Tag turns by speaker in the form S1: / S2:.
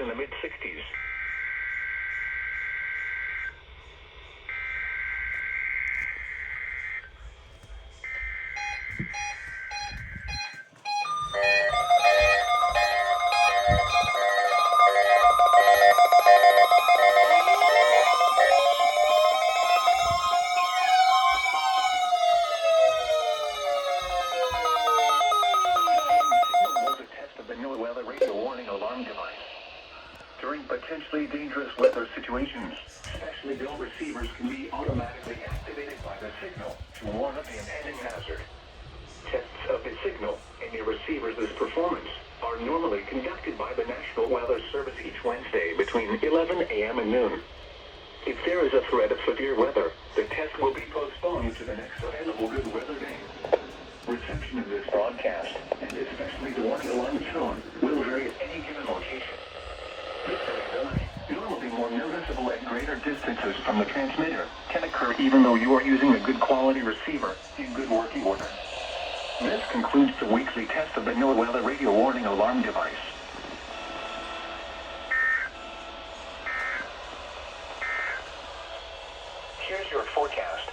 S1: in the mid-60s. During potentially dangerous weather situations, specially built receivers can be automatically activated by the signal to warn of the impending hazard. Tests of the signal and your receiver's performance are normally conducted by the National Weather Service each Wednesday between 11 a.m. and noon. If there is a threat of severe weather, the test will be postponed to the next available good weather day. Reception of this broadcast, and especially the warning alarm tone, will vary at any given location. This variability, normally more noticeable at greater distances from the transmitter, can occur even though you are using a good quality receiver in good working order. This concludes the weekly test of the NOAA Weather Radio Warning Alarm device. Here's your forecast.